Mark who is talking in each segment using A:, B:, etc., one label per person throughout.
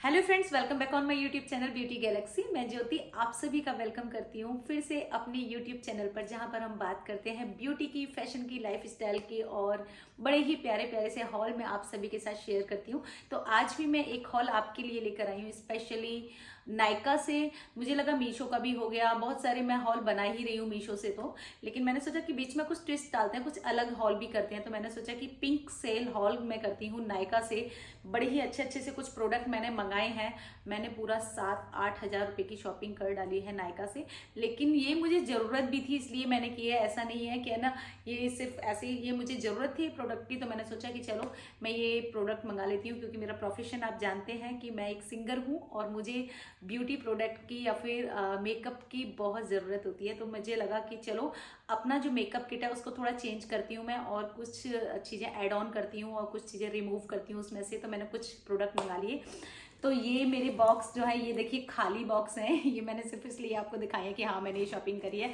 A: Hello friends, welcome back on my YouTube channel beauty Galaxy. मैं ज्योति आप सभी का वेलकम करती हूँ फिर से अपने यूट्यूब चैनल पर, जहाँ पर हम बात करते हैं ब्यूटी की, फैशन की, लाइफस्टाइल की और बड़े ही प्यारे प्यारे से हॉल में आप सभी के साथ शेयर करती हूँ। तो आज भी मैं एक हॉल आपके लिए लेकर आई हूँ स्पेशली नायका से। मुझे लगा मीशो का भी हो गया, बहुत सारे मैं हॉल बना ही रही हूँ मीशो से, तो लेकिन मैंने सोचा कि बीच में कुछ ट्विस्ट डालते हैं, कुछ अलग हॉल भी करते हैं। तो मैंने सोचा कि पिंक सेल हॉल मैं करती हूँ नायका से। बड़े ही अच्छे अच्छे से कुछ प्रोडक्ट मैंने मंगाए हैं। मैंने पूरा 7-8 हज़ार रुपये की शॉपिंग कर डाली है नायका से, लेकिन ये मुझे ज़रूरत भी थी इसलिए मैंने किया है। ऐसा नहीं है कि है ना, ये सिर्फ ऐसे ये मुझे ज़रूरत थी प्रोडक्ट की, तो मैंने सोचा कि चलो मैं ये प्रोडक्ट मंगा लेती हूँ, क्योंकि मेरा प्रोफेशन आप जानते हैं कि मैं एक सिंगर हूँ और मुझे ब्यूटी प्रोडक्ट की या फिर मेकअप की बहुत ज़रूरत होती है। तो मुझे लगा कि चलो अपना जो मेकअप किट है उसको थोड़ा चेंज करती हूँ मैं, और कुछ चीज़ें ऐड ऑन करती हूँ और कुछ चीज़ें रिमूव करती हूँ उसमें से। तो मैंने कुछ प्रोडक्ट मंगा लिए। तो ये मेरे बॉक्स जो है, ये देखिए खाली बॉक्स है। ये मैंने सिर्फ इसलिए आपको दिखाया है कि हाँ मैंने ये शॉपिंग करी है।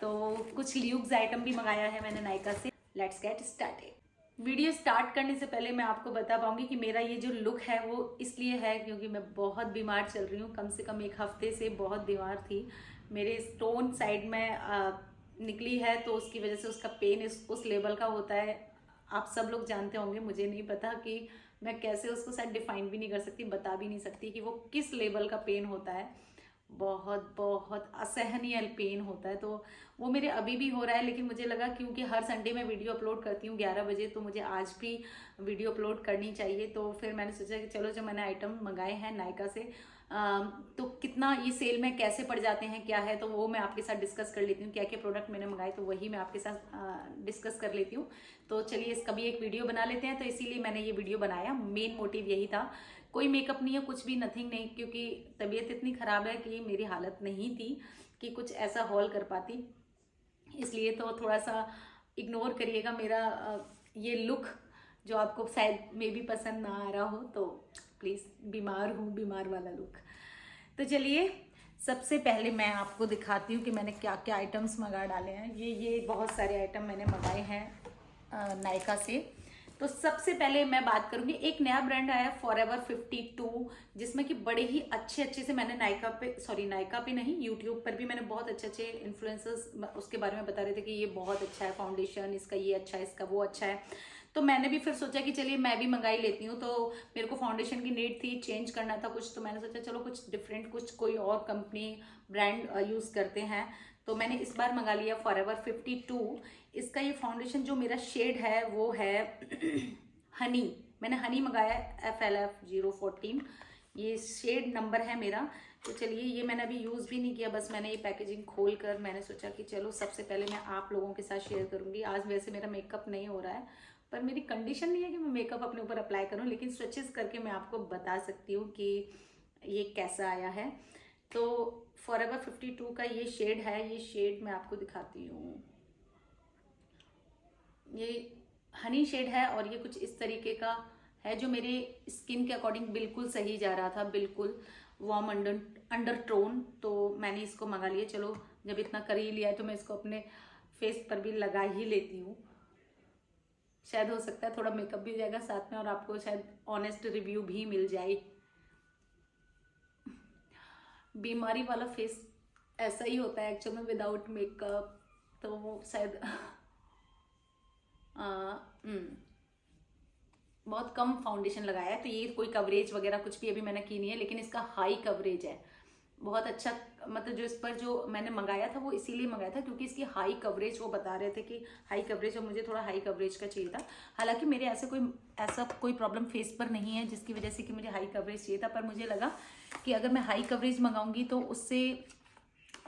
A: तो कुछ ल्यूक्स आइटम भी मंगाया है मैंने नायका से। Let's get started. Video start करने से पहले मैं आपको बता पाऊंगी कि मेरा ये जो लुक है वो इसलिए है क्योंकि मैं बहुत बीमार चल रही हूँ। कम से कम 1 हफ्ते से बहुत बीमार थी। मेरे स्टोन साइड में निकली है, तो उसकी वजह से उसका पेन उस लेवल का होता है। आप सब लोग जानते होंगे, मुझे नहीं पता कि मैं कैसे उसको शायद डिफाइन भी नहीं कर सकती, बता भी नहीं सकती कि वो किस लेवल का पेन होता है। बहुत बहुत असहनीय पेन होता है। तो वो मेरे अभी भी हो रहा है, लेकिन मुझे लगा क्योंकि हर संडे मैं वीडियो अपलोड करती हूँ 11 बजे, तो मुझे आज भी वीडियो अपलोड करनी चाहिए। तो फिर मैंने सोचा कि चलो जो मैंने आइटम मंगाए हैं नायका से, तो कितना ये सेल में कैसे पड़ जाते हैं क्या है, तो वो मैं आपके साथ डिस्कस कर लेती हूँ। क्या क्या प्रोडक्ट मैंने मंगाए तो वही मैं आपके साथ डिस्कस कर लेती हूँ। तो चलिए इसका भी एक वीडियो बना लेते हैं। तो इसीलिए मैंने ये वीडियो बनाया, मेन मोटिव यही था। कोई मेकअप नहीं है, कुछ भी, नथिंग नहीं, क्योंकि तबीयत इतनी ख़राब है कि मेरी हालत नहीं थी कि कुछ ऐसा हॉल कर पाती। इसलिए तो थोड़ा सा इग्नोर करिएगा मेरा ये लुक, जो आपको शायद मे भी पसंद ना आ रहा हो। तो प्लीज़, बीमार हूँ, बीमार वाला लुक। तो चलिए सबसे पहले मैं आपको दिखाती हूँ कि मैंने क्या क्या आइटम्स मंगा डाले हैं। ये बहुत सारे आइटम मैंने मंगाए हैं नायका से। तो सबसे पहले मैं बात करूंगी, एक नया ब्रांड आया फॉरएवर 52, जिसमें कि बड़े ही अच्छे अच्छे से मैंने नायका पे नहीं, यूट्यूब पर भी मैंने बहुत अच्छे अच्छे इन्फ्लुएंसर्स उसके बारे में बता रहे थे कि ये बहुत अच्छा है फाउंडेशन, इसका ये अच्छा है, इसका वो अच्छा है। तो मैंने भी फिर सोचा कि चलिए मैं भी मंगाई लेती हूँ। तो मेरे को फाउंडेशन की नीड थी, चेंज करना था कुछ, तो मैंने सोचा चलो कुछ डिफरेंट, कुछ कोई और कंपनी ब्रांड यूज़ करते हैं। तो मैंने इस बार मंगा लिया फॉरएवर 52। इसका ये फाउंडेशन जो मेरा शेड है वो है हनी। मैंने हनी मंगाया है, FLF014, ये शेड नंबर है मेरा। तो चलिए, ये मैंने अभी यूज़ भी नहीं किया, बस मैंने ये पैकेजिंग खोल कर मैंने सोचा कि चलो सबसे पहले मैं आप लोगों के साथ शेयर करूँगी। आज वैसे मेरा मेकअप नहीं हो रहा है, पर मेरी कंडीशन नहीं है कि मैं मेकअप अपने ऊपर अप्लाई करूँ, लेकिन स्विचेस करके मैं आपको बता सकती हूँ कि ये कैसा आया है। तो फॉरएवर 52 का ये शेड है, ये शेड मैं आपको दिखाती हूँ। ये हनी शेड है और ये कुछ इस तरीके का है, जो मेरे स्किन के अकॉर्डिंग बिल्कुल सही जा रहा था, बिल्कुल वार्म अंडर टोन। तो मैंने इसको मंगा लिया। चलो जब इतना कर ही लिया है तो मैं इसको अपने फेस पर भी लगा ही लेती हूँ। शायद हो सकता है थोड़ा मेकअप भी हो जाएगा साथ में और आपको शायद ऑनेस्ट रिव्यू भी मिल जाए। बीमारी वाला फेस ऐसा ही होता है एक्चुअल में विदाउट मेकअप, तो वो शायद बहुत कम फाउंडेशन लगाया है। तो ये कोई कवरेज वगैरह कुछ भी अभी मैंने की नहीं है, लेकिन इसका हाई कवरेज है, बहुत अच्छा। मतलब जो इस पर जो मैंने मंगाया था वो इसीलिए मंगाया था क्योंकि इसकी हाई कवरेज, वो बता रहे थे कि हाई कवरेज, और मुझे थोड़ा हाई कवरेज का चाहिए था। हालांकि मेरे ऐसा कोई प्रॉब्लम फेस पर नहीं है जिसकी वजह से कि मुझे हाई कवरेज चाहिए था, पर मुझे लगा कि अगर मैं हाई कवरेज मंगाऊंगी तो उससे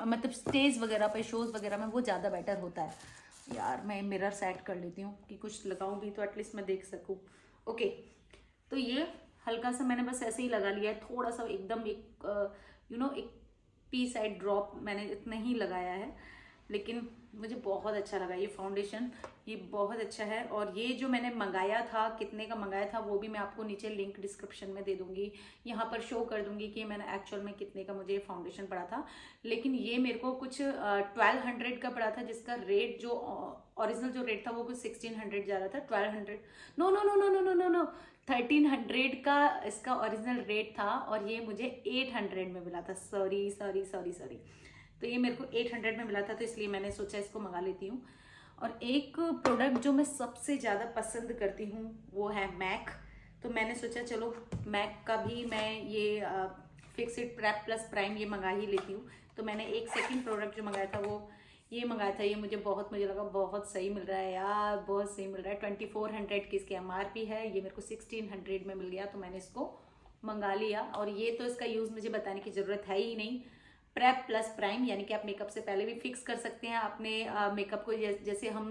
A: मतलब स्टेज वगैरह पे, शोज़ वगैरह में वो ज़्यादा बेटर होता है। यार मैं मिरर सेट कर लेती हूँ कि कुछ लगाऊं भी तो एटलीस्ट मैं देख सकूँ। ओके, तो ये हल्का सा मैंने बस ऐसे ही लगा लिया है, थोड़ा सा एकदम एक एक पी साइड ड्रॉप मैंने इतना ही लगाया है। लेकिन मुझे बहुत अच्छा लगा ये फाउंडेशन, ये बहुत अच्छा है। और ये जो मैंने मंगाया था, कितने का मंगाया था वो भी मैं आपको नीचे लिंक डिस्क्रिप्शन में दे दूंगी, यहाँ पर शो कर दूंगी कि मैंने एक्चुअल में कितने का मुझे फाउंडेशन पड़ा था। लेकिन ये मेरे को कुछ 1200 का पड़ा था, जिसका रेट जो ओरिजिनल जो रेट था वो कुछ 1600 जा रहा था। 1200, no no no no no no no no 1300 का इसका ओरिजिनल रेट था, और ये मुझे 800 में मिला था। Sorry sorry sorry sorry. तो ये मेरे को 800 में मिला था, तो इसलिए मैंने सोचा इसको मंगा लेती हूँ। और एक प्रोडक्ट जो मैं सबसे ज़्यादा पसंद करती हूँ वो है मैक। तो मैंने सोचा चलो मैक का भी मैं ये फिक्सिट प्रेप प्लस प्राइम ये मंगा ही लेती हूँ। तो मैंने एक सेकंड प्रोडक्ट जो मंगाया था वो ये मंगाया था। ये मुझे लगा बहुत सही मिल रहा है यार, बहुत सही मिल रहा है। 2400 की इसकी MRP है, ये मेरे को 1600 में मिल गया, तो मैंने इसको मंगा लिया। और ये तो इसका यूज़ मुझे बताने की ज़रूरत है ही नहीं। प्रेप प्लस प्राइम, यानी कि आप मेकअप से पहले भी फिक्स कर सकते हैं अपने मेकअप को। जैसे हम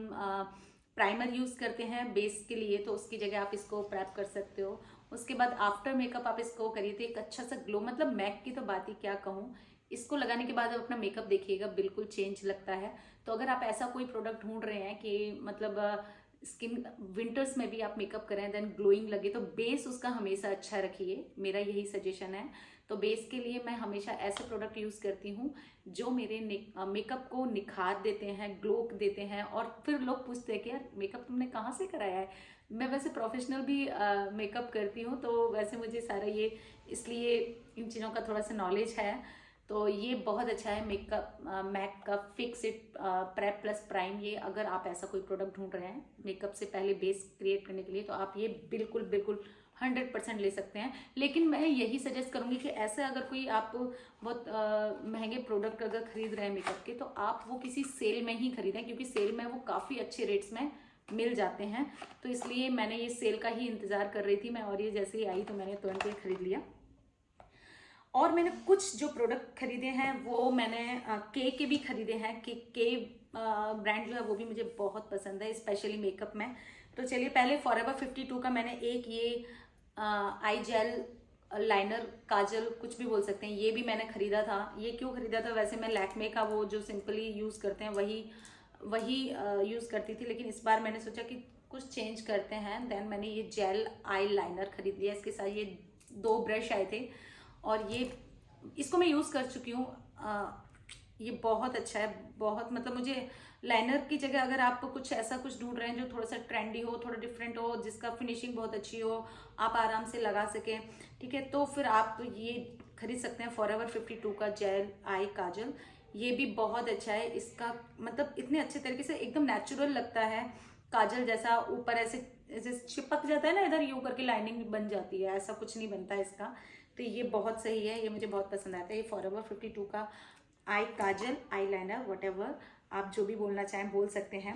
A: प्राइमर यूज़ करते हैं बेस के लिए, तो उसकी जगह आप इसको प्रेप कर सकते हो। उसके बाद आफ्टर मेकअप आप इसको करिए तो एक अच्छा सा ग्लो, मतलब मैक की तो बात ही क्या कहूँ, इसको लगाने के बाद आप अपना मेकअप देखिएगा बिल्कुल चेंज लगता है। तो अगर आप ऐसा कोई प्रोडक्ट ढूंढ रहे हैं कि मतलब स्किन विंटर्स में भी आप मेकअप करें देन ग्लोइंग लगे, तो बेस उसका हमेशा अच्छा रखिए, मेरा यही सजेशन है। तो बेस के लिए मैं हमेशा ऐसे प्रोडक्ट यूज़ करती हूँ जो मेरे मेकअप को निखार देते हैं, ग्लो देते हैं। और फिर लोग पूछते हैं कि यार मेकअप तुमने कहाँ से कराया है। मैं वैसे प्रोफेशनल भी मेकअप करती हूँ, तो वैसे मुझे सारा ये इसलिए इन चीज़ों का थोड़ा सा नॉलेज है। तो ये बहुत अच्छा है मेकअप मैक का फिक्सिट प्रेप प्लस प्राइम। ये अगर आप ऐसा कोई प्रोडक्ट ढूंढ रहे हैं मेकअप से पहले बेस क्रिएट करने के लिए, तो आप ये बिल्कुल बिल्कुल 100% ले सकते हैं। लेकिन मैं यही सजेस्ट करूंगी कि ऐसे अगर कोई आप बहुत महंगे प्रोडक्ट अगर खरीद रहे हैं मेकअप के, तो आप वो किसी सेल में ही खरीदें, क्योंकि सेल में वो काफ़ी अच्छे रेट्स में मिल जाते हैं। तो इसलिए मैंने ये सेल का ही इंतज़ार कर रही थी मैं, और ये जैसे ही आई तो मैंने तुरंत ही खरीद लिया। और मैंने कुछ जो प्रोडक्ट खरीदे हैं वो मैंने के भी खरीदे हैं। के ब्रांड जो है वो भी मुझे बहुत पसंद है, स्पेशली मेकअप में। तो चलिए पहले फॉरएवर 52 का मैंने एक ये आई जेल लाइनर काजल कुछ भी बोल सकते हैं, ये भी मैंने खरीदा था। ये क्यों खरीदा था, वैसे मैं लैक्मे का वो जो सिंपली यूज़ करते हैं वही यूज़ करती थी, लेकिन इस बार मैंने सोचा कि कुछ चेंज करते हैं। देन मैंने ये जेल आई लाइनर खरीद लिया। इसके साथ ये 2 ब्रश आए थे, और ये इसको मैं यूज़ कर चुकी हूँ। ये बहुत अच्छा है, बहुत मतलब मुझे लाइनर की जगह अगर आप कुछ ऐसा कुछ ढूंढ रहे हैं जो थोड़ा सा ट्रेंडी हो, थोड़ा डिफरेंट हो, जिसका फिनिशिंग बहुत अच्छी हो, आप आराम से लगा सकें, ठीक है, तो फिर आप ये खरीद सकते हैं फॉरएवर 52 का जेल आई काजल। ये भी बहुत अच्छा है। इसका मतलब इतने अच्छे तरीके से एकदम नेचुरल लगता है, काजल जैसा ऊपर ऐसे ऐसे चिपक जाता है ना, इधर यूं करके लाइनिंग बन जाती है, ऐसा कुछ नहीं बनता है इसका। तो ये बहुत सही है, ये मुझे बहुत पसंद आता है। ये फॉरएवर 52 का आई काजल आई लाइनर, वट एवर आप जो भी बोलना चाहें बोल सकते हैं।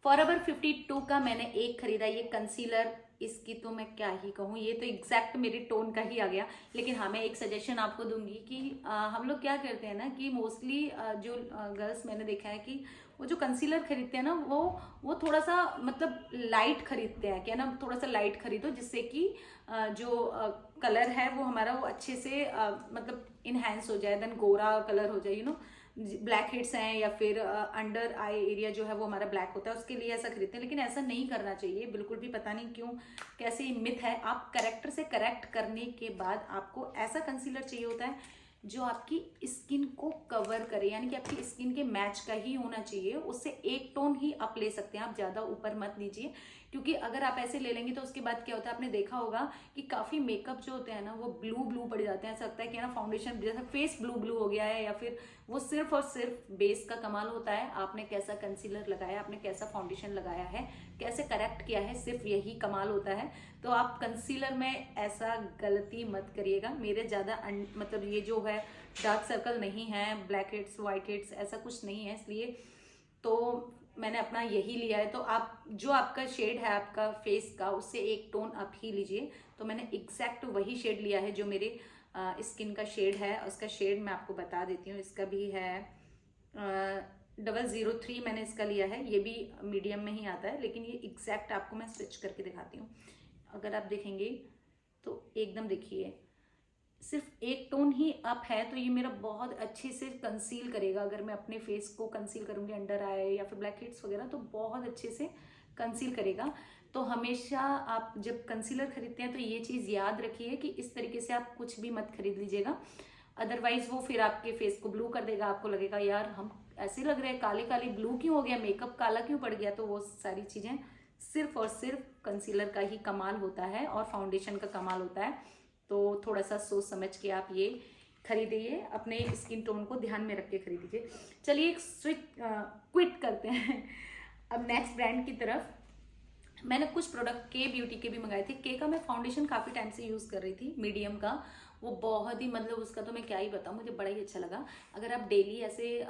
A: फॉरएवर 52 का मैंने एक खरीदा ये कंसीलर। इसकी तो मैं क्या ही कहूँ, ये तो एग्जैक्ट मेरे टोन का ही आ गया। लेकिन हाँ, मैं एक सजेशन आपको दूंगी कि हम लोग क्या करते हैं ना कि मोस्टली जो गर्ल्स मैंने देखा है कि वो जो कंसीलर खरीदते हैं ना वो थोड़ा सा मतलब लाइट खरीदते हैं, क्या ना, थोड़ा सा लाइट खरीदो जिससे कि जो कलर है वो हमारा वो अच्छे से मतलब इनहेंस हो जाए, देन गोरा कलर हो जाए, यू नो। ब्लैक हेड्स हैं या फिर अंडर आई एरिया जो है वो हमारा ब्लैक होता है, उसके लिए ऐसा खरीदते हैं। लेकिन ऐसा नहीं करना चाहिए बिल्कुल भी, पता नहीं क्यों कैसे मिथ है। आप करेक्टर से करेक्ट करने के बाद आपको ऐसा कंसीलर चाहिए होता है जो आपकी स्किन को कवर करे, यानी कि आपकी स्किन के मैच का ही होना चाहिए। उससे एक टोन ही आप ले सकते हैं, आप ज़्यादा ऊपर मत लीजिए, क्योंकि अगर आप ऐसे ले लेंगे तो उसके बाद क्या होता है, आपने देखा होगा कि काफ़ी मेकअप जो होते हैं ना वो ब्लू ब्लू पड़ जाते हैं। ऐसा लगता है कि ना फाउंडेशन जैसा फेस ब्लू ब्लू हो गया है, या फिर वो सिर्फ और सिर्फ बेस का कमाल होता है। आपने कैसा कंसीलर लगाया, आपने कैसा फाउंडेशन लगाया है, कैसे करेक्ट किया है, सिर्फ यही कमाल होता है। तो आप कंसीलर में ऐसा गलती मत करिएगा। मेरे ज़्यादा मतलब ये जो है डार्क सर्कल नहीं है, ब्लैक हेड्स वाइट हेड्स ऐसा कुछ नहीं है, इसलिए तो मैंने अपना यही लिया है। तो आप जो आपका शेड है आपका फेस का, उससे एक टोन आप ही लीजिए। तो मैंने एग्जैक्ट वही शेड लिया है जो मेरे स्किन का शेड है। उसका शेड मैं आपको बता देती हूँ, इसका भी है 003 मैंने इसका लिया है। ये भी मीडियम में ही आता है, लेकिन ये एग्जैक्ट आपको मैं स्विच करके दिखाती हूँ। अगर आप देखेंगे तो एकदम देखिए सिर्फ एक टोन ही अप है, तो ये मेरा बहुत अच्छे से कंसील करेगा। अगर मैं अपने फेस को कंसील करूँगी अंडर आई या फिर ब्लैक हेड्स वगैरह, तो बहुत अच्छे से कंसील करेगा। तो हमेशा आप जब कंसीलर खरीदते हैं तो ये चीज़ याद रखिए कि इस तरीके से आप कुछ भी मत खरीद लीजिएगा, अदरवाइज वो फिर आपके फेस को ब्लू कर देगा। आपको लगेगा यार हम ऐसे लग रहे हैं, काले काले, ब्लू क्यों हो गया, मेकअप काला क्यों पड़ गया। तो वो सारी चीज़ें सिर्फ और सिर्फ कंसीलर का ही कमाल होता है और फाउंडेशन का कमाल होता है। तो थोड़ा सा सोच समझ के आप ये खरीदिए, अपने स्किन टोन को ध्यान में रख के खरीदिए। चलिए एक क्विट करते हैं अब नेक्स्ट ब्रांड की तरफ। मैंने कुछ प्रोडक्ट के ब्यूटी के भी मंगाए थे। के का मैं फाउंडेशन काफ़ी टाइम से यूज़ कर रही थी, मीडियम का। वो बहुत ही मतलब उसका तो मैं क्या ही बताऊँ, मुझे बड़ा ही अच्छा लगा। अगर आप डेली ऐसे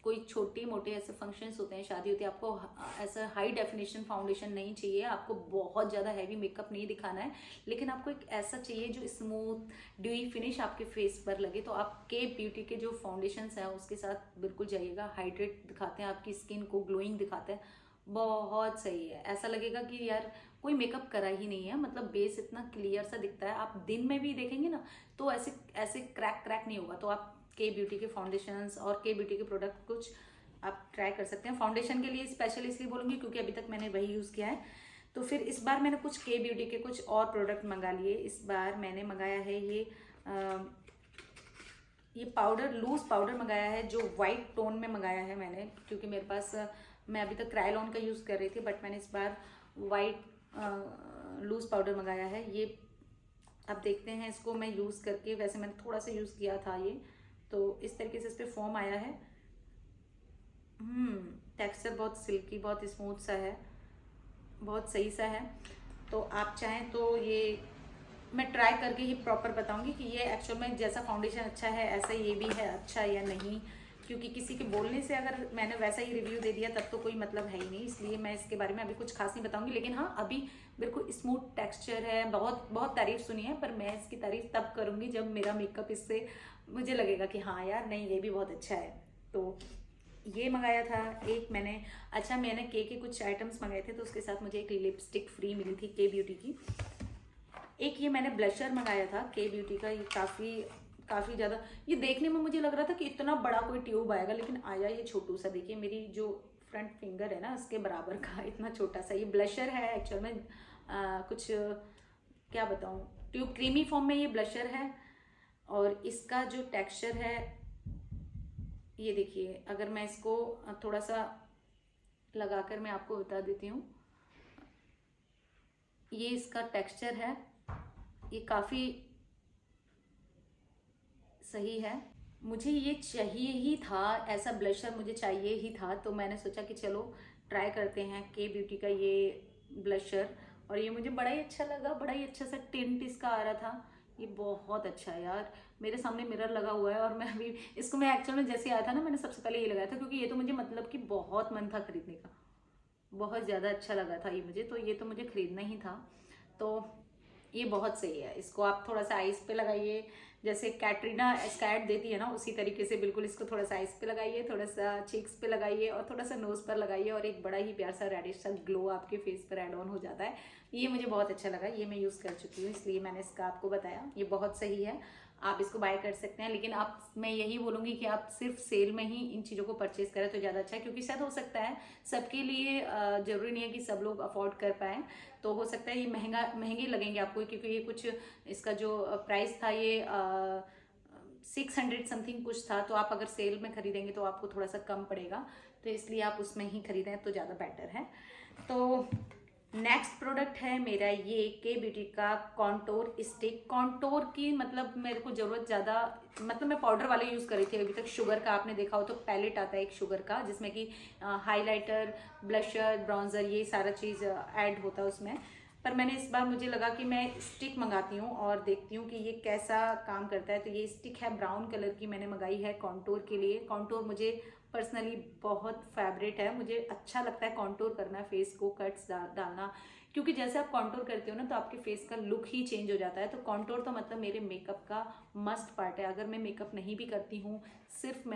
A: कोई छोटे मोटे ऐसे फंक्शंस होते हैं, शादी होती है, आपको ऐसा हाई डेफिनेशन फाउंडेशन नहीं चाहिए, आपको बहुत ज़्यादा हैवी मेकअप नहीं दिखाना है, लेकिन आपको एक ऐसा चाहिए जो स्मूथ ड्यूई फिनिश आपके फेस पर लगे, तो आप के ब्यूटी के जो फाउंडेशंस हैं उसके साथ बिल्कुल जाइएगा। हाइड्रेट दिखाते हैं, आपकी स्किन को ग्लोइंग दिखाते हैं, बहुत सही है। ऐसा लगेगा कि यार कोई मेकअप करा ही नहीं है, मतलब बेस इतना क्लियर सा दिखता है। आप दिन में भी देखेंगे ना तो ऐसे ऐसे क्रैक क्रैक नहीं होगा। तो आप के ब्यूटी के फाउंडेशंस और के ब्यूटी के प्रोडक्ट कुछ आप ट्राई कर सकते हैं। फाउंडेशन के लिए स्पेशल इसलिए बोलूँगी क्योंकि अभी तक मैंने वही यूज़ किया है। तो फिर इस बार मैंने कुछ के ब्यूटी के कुछ और प्रोडक्ट मंगा लिए। इस बार मैंने मंगाया है ये पाउडर, लूज पाउडर मंगाया है, जो वाइट टोन में मंगाया है मैंने, क्योंकि मेरे पास मैं अभी तक क्रायलॉन का यूज़ कर रही थी, बट मैंने इस बार वाइट लूज पाउडर मंगाया है। ये अब देखते हैं इसको मैं यूज़ करके। वैसे मैंने थोड़ा सा यूज़ किया था ये, तो इस तरीके से इस पर फॉर्म आया है। टेक्सचर बहुत सिल्की, बहुत स्मूथ सा है, बहुत सही सा है। तो आप चाहें तो ये मैं ट्राई करके ही प्रॉपर बताऊंगी कि ये एक्चुअल में जैसा फाउंडेशन अच्छा है ऐसा ये भी है अच्छा या नहीं, क्योंकि किसी के बोलने से अगर मैंने वैसा ही रिव्यू दे दिया तब तो कोई मतलब है ही नहीं। इसलिए मैं इसके बारे में अभी कुछ खास नहीं बताऊंगी, लेकिन हाँ अभी बिल्कुल स्मूथ टेक्सचर है। बहुत बहुत तारीफ सुनी है, पर मैं इसकी तारीफ तब करूंगी जब मेरा मेकअप इससे मुझे लगेगा कि हाँ यार नहीं ये भी बहुत अच्छा है। तो ये मंगाया था एक मैंने। अच्छा, मैंने के कुछ आइटम्स मंगाए थे, तो उसके साथ मुझे एक लिपस्टिक फ्री मिली थी के ब्यूटी की। एक ये मैंने ब्लशर मंगाया था के ब्यूटी का। ये काफ़ी ज़्यादा, ये देखने में मुझे लग रहा था कि इतना बड़ा कोई ट्यूब आएगा, लेकिन आया ये छोटू सा। देखिए मेरी जो फ्रंट फिंगर है ना उसके बराबर का इतना छोटा सा ये ब्लशर है एक्चुअल में। कुछ क्या बताऊँ, ट्यूब क्रीमी फॉर्म में ये ब्लशर है। और इसका जो टेक्सचर है ये देखिए, अगर मैं इसको थोड़ा सा लगाकर मैं आपको बता देती हूँ, ये इसका टेक्सचर है, ये काफ़ी सही है। मुझे ये चाहिए ही था, ऐसा ब्लशर मुझे चाहिए ही था, तो मैंने सोचा कि चलो ट्राई करते हैं के ब्यूटी का ये ब्लशर। और ये मुझे बड़ा ही अच्छा लगा, बड़ा ही अच्छा सा टिंट इसका आ रहा था। ये बहुत अच्छा है यार। मेरे सामने मिरर लगा हुआ है और मैं अभी इसको, मैं एक्चुअल में जैसे आया था ना मैंने सबसे पहले ये लगाया था, क्योंकि ये तो मुझे मतलब कि बहुत मन था खरीदने का, बहुत ज़्यादा अच्छा लगा था ये मुझे, तो ये तो मुझे खरीदना ही था। तो ये बहुत सही है। इसको आप थोड़ा सा आइस पे लगाइए, जैसे कैटरीना स्कैट देती है ना उसी तरीके से बिल्कुल इसको थोड़ा सा आइस पे लगाइए, थोड़ा सा चीक्स पे लगाइए और थोड़ा सा नोज पर लगाइए, और एक बड़ा ही प्यार सा रेडिश सा ग्लो आपके फेस पर ऐड ऑन हो जाता है। ये मुझे बहुत अच्छा लगा, ये मैं यूज़ कर चुकी हूँ, इसलिए मैंने इसका आपको बताया। ये बहुत सही है, आप इसको बाय कर सकते हैं। लेकिन आप, मैं यही बोलूँगी कि आप सिर्फ सेल में ही इन चीज़ों को परचेज करें तो ज़्यादा अच्छा है, क्योंकि शायद हो सकता है सबके लिए ज़रूरी नहीं है कि सब लोग अफोर्ड कर पाएँ। तो हो सकता है ये महंगे लगेंगे आपको, क्योंकि ये कुछ इसका जो प्राइस था ये 600 समथिंग कुछ था। तो आप अगर सेल में खरीदेंगे तो आपको थोड़ा सा कम पड़ेगा, तो इसलिए आप उसमें ही खरीदें तो ज़्यादा बेटर है। तो नेक्स्ट प्रोडक्ट है मेरा ये के ब्यूटी का कॉन्टोर स्टिक। कॉन्टोर की मतलब मेरे को ज़रूरत ज़्यादा, मतलब मैं पाउडर वाले यूज़ कर रही थी अभी तक। शुगर का आपने देखा हो तो पैलेट आता है एक शुगर का, जिसमें कि हाइलाइटर, ब्लशर, ब्राउन्जर, ये सारा चीज़ ऐड होता है उसमें। पर मैंने इस बार, मुझे लगा कि मैं स्टिक मंगाती हूँ और देखती हूँ कि ये कैसा काम करता है। तो ये स्टिक है ब्राउन कलर की, मैंने मंगाई है कॉन्टोर के लिए। कॉन्टोर मुझे पर्सनली बहुत फेवरेट है, मुझे अच्छा लगता है कॉन्टोर करना, फेस को कट्स डालना, क्योंकि जैसे आप कॉन्टोर करते हो ना तो आपके फेस का लुक ही चेंज हो जाता है। तो कॉन्टोर तो मतलब मेरे मेकअप का मस्ट पार्ट है। अगर मैं मेकअप नहीं भी करती हूँ, सिर्फ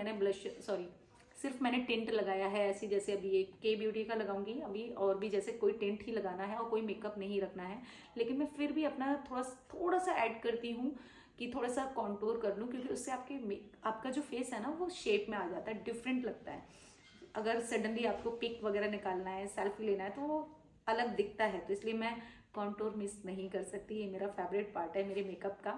A: मैंने टिंट लगाया है ऐसी, जैसे अभी ये के ब्यूटी का लगाऊंगी अभी, और भी जैसे कोई टिंट ही लगाना है और कोई मेकअप नहीं रखना है, लेकिन मैं फिर भी अपना थोड़ा सा ऐड करती हूँ, कि थोड़ा सा कॉन्टूर कर लूँ, क्योंकि उससे आपका जो फेस है ना वो शेप में आ जाता है, डिफरेंट लगता है। अगर सडनली आपको पिक वगैरह निकालना है, सेल्फी लेना है, तो वो अलग दिखता है। तो इसलिए मैं कॉन्टूर मिस नहीं कर सकती, ये मेरा फेवरेट पार्ट है मेरे मेकअप का।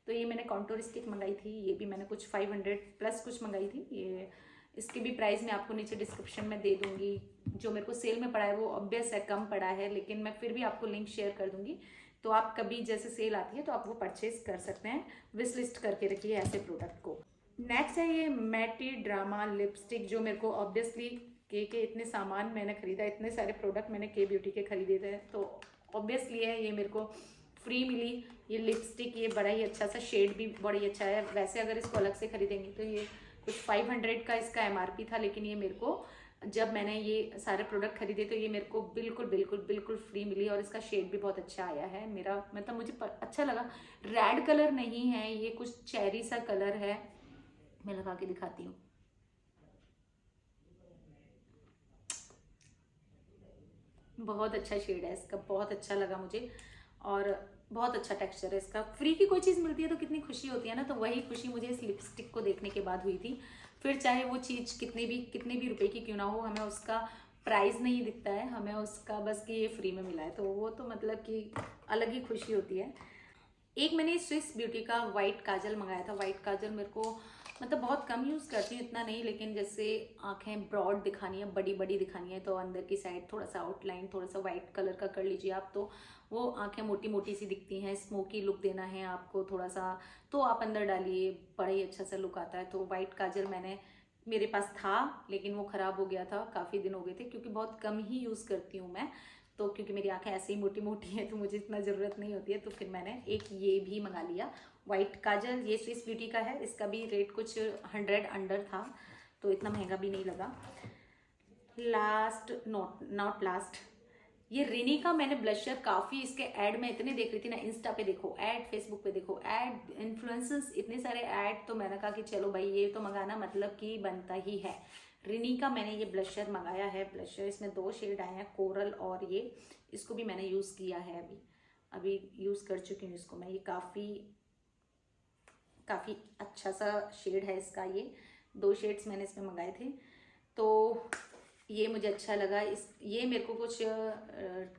A: तो ये मैंने कॉन्टूर स्टिक मंगाई थी, ये भी मैंने कुछ 500 प्लस कुछ मंगाई थी। ये इसकी भी प्राइस मैं आपको नीचे डिस्क्रिप्शन में दे दूंगी। जो मेरे को सेल में पड़ा है वो ऑब्वियस है कम पड़ा है, लेकिन मैं फिर भी आपको लिंक शेयर कर दूंगी, तो आप कभी जैसे सेल आती है तो आप वो परचेज कर सकते हैं। विश लिस्ट करके रखिए ऐसे प्रोडक्ट को। नेक्स्ट है ये मैटी ड्रामा लिपस्टिक, जो मेरे को ऑब्वियसली के इतने सामान मैंने खरीदा, इतने सारे प्रोडक्ट मैंने के ब्यूटी के खरीदे थे, तो ऑब्वियसली है ये मेरे को फ्री मिली। ये लिपस्टिक ये बड़ा ही अच्छा सा शेड भी बड़ा ही अच्छा है। वैसे अगर इसको अलग से खरीदेंगे तो ये कुछ 500 का इसका MRP था, लेकिन ये मेरे को जब मैंने ये सारे प्रोडक्ट खरीदे तो ये मेरे को बिल्कुल बिल्कुल बिल्कुल फ्री मिली, और इसका शेड भी बहुत अच्छा आया है। मेरा मतलब मुझे अच्छा लगा। रेड कलर नहीं है ये, कुछ चेरी सा कलर है। मैं लगा के दिखाती हूँ। बहुत अच्छा शेड है इसका, बहुत अच्छा लगा मुझे, और बहुत अच्छा टेक्सचर है इसका। फ्री की कोई चीज़ मिलती है तो कितनी खुशी होती है ना, तो वही खुशी मुझे इस लिपस्टिक को देखने के बाद हुई थी। फिर चाहे वो चीज़ कितने भी रुपए की क्यों ना हो, हमें उसका प्राइस नहीं दिखता है, हमें उसका बस कि ये फ्री में मिला है, तो वो तो मतलब कि अलग ही खुशी होती है। एक मैंने स्विस ब्यूटी का वाइट काजल मंगाया था। वाइट काजल मेरे को मतलब बहुत कम यूज़ करती हूँ, इतना नहीं, लेकिन जैसे आंखें ब्रॉड दिखानी है, बड़ी बड़ी दिखानी है, तो अंदर की साइड थोड़ा सा आउटलाइन थोड़ा सा वाइट कलर का कर लीजिए आप, तो वो आंखें मोटी मोटी सी दिखती हैं। स्मोकी लुक देना है आपको थोड़ा सा, तो आप अंदर डालिए, बड़ा ही अच्छा सा लुक आता है। तो वाइट काजल मेरे पास था, लेकिन वो ख़राब हो गया था, काफ़ी दिन हो गए थे, क्योंकि बहुत कम ही यूज़ करती हूँ मैं, तो क्योंकि मेरी आंखें ऐसे ही मोटी मोटी हैं तो मुझे इतना ज़रूरत नहीं होती है। तो फिर मैंने एक ये भी मंगा लिया वाइट काजल। ये स्विस ब्यूटी का है, इसका भी रेट कुछ 100 अंडर था, तो इतना महंगा भी नहीं लगा। लास्ट नॉट लास्ट, ये रिनी का मैंने ब्लशर काफ़ी इसके ऐड में इतने देख रही थी ना, इंस्टा पे देखो ऐड, फेसबुक पे देखो ऐड, इन्फ्लुएंसर्स इतने सारे ऐड, तो मैंने कहा कि चलो भाई ये तो मंगाना मतलब कि बनता ही है। रिनी का मैंने ये ब्लशर मंगाया है। ब्लशर इसमें 2 शेड आए हैं, कोरल और ये, इसको भी मैंने यूज़ किया है, अभी यूज़ कर चुकी हूँ इसको मैं। ये काफ़ी अच्छा सा शेड है इसका। ये 2 शेड्स मैंने इसमें मंगाए थे, तो ये मुझे अच्छा लगा। ये मेरे को कुछ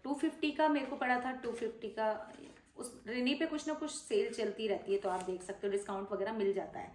A: 250 का मेरे को पड़ा था, 250 का। उस रिनी पे कुछ ना कुछ सेल चलती रहती है, तो आप देख सकते हो, डिस्काउंट वगैरह मिल जाता है।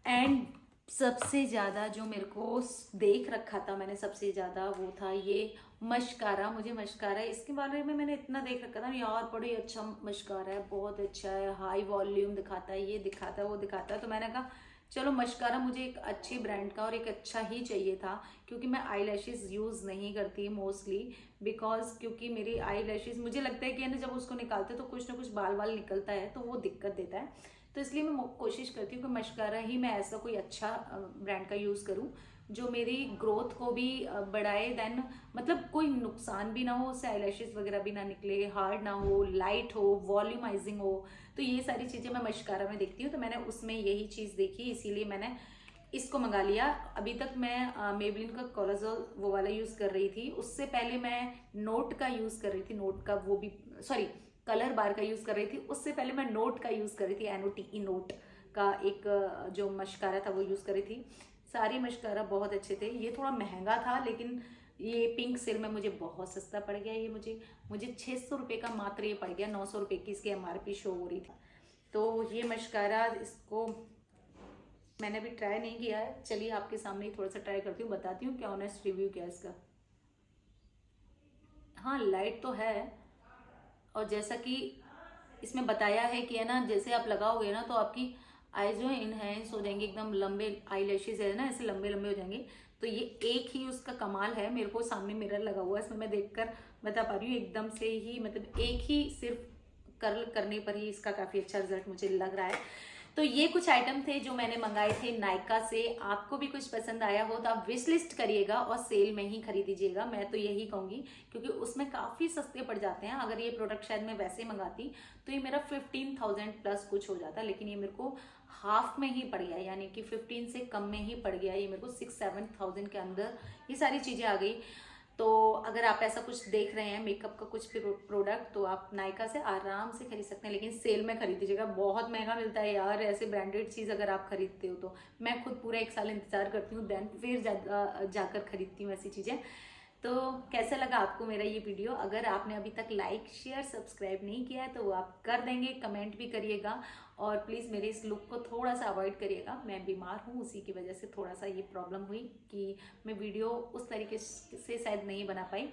A: एंड सबसे ज़्यादा जो मेरे को देख रखा था मैंने सबसे ज़्यादा, वो था ये मस्कारा। मुझे मस्कारा इसके बारे में मैंने इतना देख रखा था यार, बड़ा ही अच्छा मस्कारा है, बहुत अच्छा है, हाई वॉल्यूम दिखाता है, ये दिखाता है वो दिखाता है। तो मैंने कहा चलो मस्कारा मुझे एक अच्छी ब्रांड का और एक अच्छा ही चाहिए था, क्योंकि मैं आई लैशेज़ यूज़ नहीं करती मोस्टली, बिकॉज क्योंकि मेरी आई लैशेज़ मुझे लगता है कि ना जब उसको निकालते तो कुछ ना कुछ बाल वाल निकलता है, तो वो दिक्कत देता है। तो इसलिए मैं कोशिश करती हूँ कि मस्कारा ही मैं ऐसा कोई अच्छा ब्रांड का यूज़ करूँ जो मेरी ग्रोथ को भी बढ़ाए, देन मतलब कोई नुकसान भी ना हो, उससे आईलैशेस वगैरह भी ना निकले, हार्ड ना हो, लाइट हो, वॉल्यूमाइजिंग हो। तो ये सारी चीज़ें मैं मस्कारा में देखती हूँ, तो मैंने उसमें यही चीज़ देखी, इसीलिए मैंने इसको मंगा लिया। अभी तक मैं मेबलिन का कोलाजोल वो वाला यूज़ कर रही थी, उससे पहले मैं नोट का यूज़ कर रही थी, नोट का वो भी सॉरी कलर बार का यूज़ कर रही थी। उससे पहले मैं नोट का यूज़ कर रही थी, NOTE नोट का एक जो मस्कारा था वो यूज़ कर रही थी। सारी मस्कारा बहुत अच्छे थे। ये थोड़ा महंगा था, लेकिन ये पिंक सेल में मुझे बहुत सस्ता पड़ गया। ये मुझे 600 रुपये का मात्र ये पड़ गया, 900 रुपये की इसकी MRP शो हो रही थी। तो ये मस्कारा, इसको मैंने अभी ट्राई नहीं किया है, चलिए आपके सामने ही थोड़ा सा ट्राई करती हूँ, बताती हूँ क्या ऑनेस्ट रिव्यू क्या है इसका। हाँ लाइट तो है, और जैसा कि इसमें बताया है कि है ना, जैसे आप लगाओगे ना तो आपकी आई जो है इनहेंस हो जाएंगे, एकदम लंबे आई लैशेज है ना, ऐसे लंबे लंबे हो जाएंगे। तो ये एक ही उसका कमाल है। मेरे को सामने मिरर लगा हुआ है, इसमें मैं देखकर बता पा रही हूँ, एकदम से ही मतलब एक ही सिर्फ कर्ल करने पर ही इसका काफ़ी अच्छा रिजल्ट मुझे लग रहा है। तो ये कुछ आइटम थे जो मैंने मंगाए थे नायका से। आपको भी कुछ पसंद आया हो तो आप विश लिस्ट करिएगा और सेल में ही खरीदीजिएगा, मैं तो यही कहूँगी, क्योंकि उसमें काफ़ी सस्ते पड़ जाते हैं। अगर ये प्रोडक्ट शायद मैं वैसे मंगाती तो ये मेरा 15,000 प्लस कुछ हो जाता, लेकिन ये मेरे को हाफ में ही पड़ गया, यानी कि 15 से कम में ही पड़ गया। ये मेरे को 6-7 थाउजेंड के अंदर ये सारी चीज़ें आ गई। तो अगर आप ऐसा कुछ देख रहे हैं मेकअप का कुछ भी प्रोडक्ट, तो आप नायका से आराम से खरीद सकते हैं, लेकिन सेल में खरीद दीजिएगा, बहुत महंगा मिलता है यार ऐसे ब्रांडेड चीज़ अगर आप खरीदते हो तो। मैं खुद पूरा 1 साल इंतजार करती हूँ, देन फिर जाकर खरीदती हूँ ऐसी चीज़ें। तो कैसा लगा आपको मेरा ये वीडियो? अगर आपने अभी तक लाइक शेयर सब्सक्राइब नहीं किया है तो वो आप कर देंगे, कमेंट भी करिएगा, और प्लीज़ मेरे इस लुक को थोड़ा सा अवॉइड करिएगा। मैं बीमार हूँ, उसी की वजह से थोड़ा सा ये प्रॉब्लम हुई कि मैं वीडियो उस तरीके से शायद नहीं बना पाई।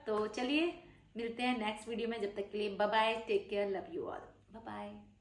A: तो चलिए मिलते हैं नेक्स्ट वीडियो में, जब तक के लिए bye bye, take care, love you all, bye bye.